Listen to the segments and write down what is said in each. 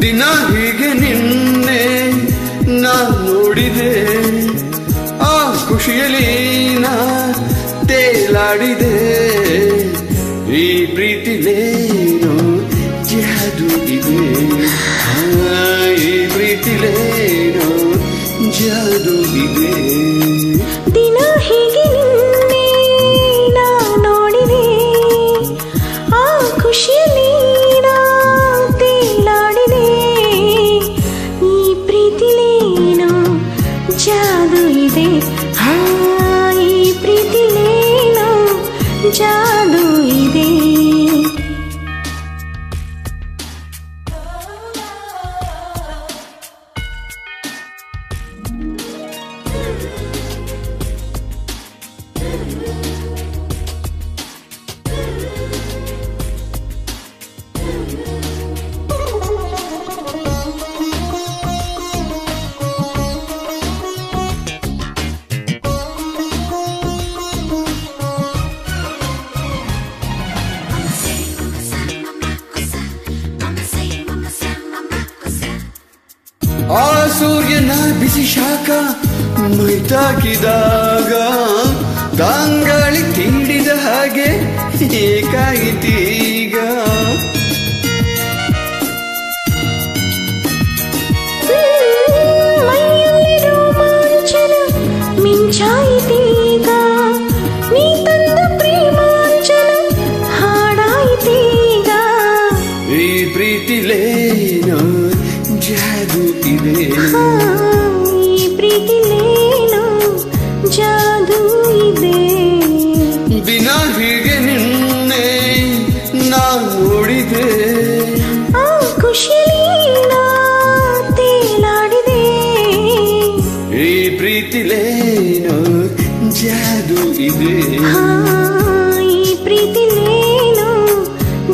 ದಿನ ಹೀಗೆ ನಿನ್ನೆ ನಾ ನೋಡಿದೆ, ಆ ಖುಷಿಯಲ್ಲಿ ನಾ ತೇಲಾಡಿದೆ. ಈ ಪ್ರೀತಿಲೇನೋ ಜಾದು ಇದೆ, ಈ ಪ್ರೀತಿಲೇನೋ ಜಾದು ಇದೆ. ದಿನ ಹೀಗೆ ನಿನ್ನೆ ನಾ ನೋಡಿದೆ, ಆ ಖುಷಿಯಲ್ಲಿ ನಾ ತೇಲಾಡಿದೆ. ಈ ಪ್ರೀತಿಲೇನೋ ಜಾದು ಇದೆ, ಈ ಪ್ರೀತಿಲೇನೋ ಜಾದು ಇದೆ. ಆ ಸೂರ್ಯನ ಬಿಸಿ ಶಾಖ ಮೈತಾಕಿದಾಗ ದಾಂಗಾಳಿ ತೀಡಿದ ಹಾಗೆ ಏಕಾಯಿತೀಗ. ಮೈಯಲ್ಲಿ ರೋಮಾಂಚನ ಮಿಂಚಾಯಿತೀಗ, ನೀ ತಂದ ಪ್ರೇಮಾಂಚನ ಹಾಡಾಯಿತೀಗ. ಈ ಪ್ರೀತಿಲೇನೋ ಜಾದು ಇದೆ, ಈ ಪ್ರೀತಿಲೇನೋ ಜಾದು ಇದೆ. ದಿನ ಹೀಗೆ ನಿನ್ನೆ ನಾ ನೋಡಿದೆ, ಆ ಖುಷಿಯಲ್ಲಿ ನಾ ತೇಲಾಡಿದೆ. ಈ ಪ್ರೀತಿಲೇನೋ ಜಾದು ಇದೆ, ಈ ಪ್ರೀತಿಲೇನೋ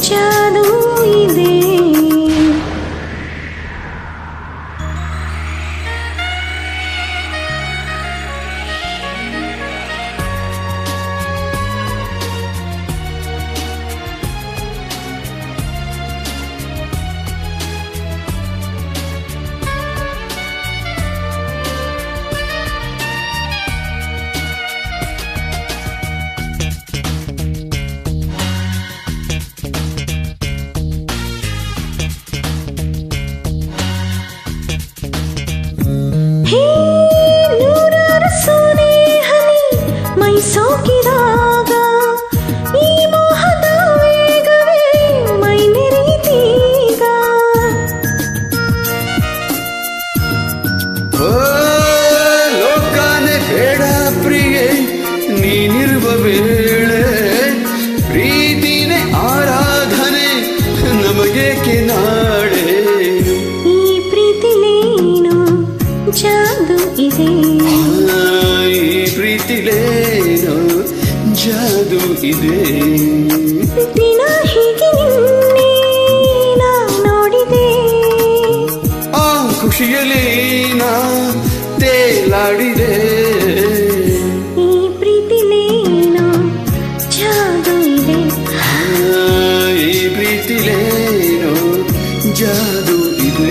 ಜಾದು ಇದೆ. ನೂರಾರು ಸೋನೆ ಹನಿ ಮೈ ಸೋಕಿದಾಗ, ಈ ಮೋಹದ ವೇಗವೇ ಮೈ ನೆರೆಯಿತೀಗ. ಲೋಕಾನೆ ಬೇಡ ಪ್ರಿಯೆ ನೀನಿರುವ ವೇಳೆ, ಪ್ರೀತಿನೇ ಆರಾಧನೆ ನಮಗೇಕೆ ನಾಳೆ. ಈ ಪ್ರೀತಿಲೇನೋ ಜಾದು ಇದೆ, ಈ ಪ್ರೀತಿಲೇನೋ ಜಾದು ಇದೆ. ದಿನ ಹೀಗೆ ನಿನ್ನೆ ನಾ ನೋಡಿದೆ, ಆ ಖುಷಿಯಲ್ಲಿ ನಾ ತೇಲಾಡಿದೆ. ಈ ಪ್ರೀತಿಲೇನೋ ಜಾದು ಇದೆ, ಈ ಪ್ರೀತಿಲೇನೋ ಜಾದು ಇದೆ,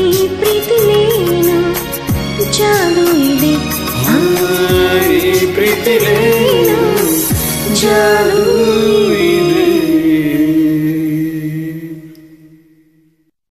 ಈ ಪ್ರೀತಿಲೇನೋ ಜಾದು ಇದೆ. ಈ ಪ್ರೀತಿಲೇನೋ ಜಾದು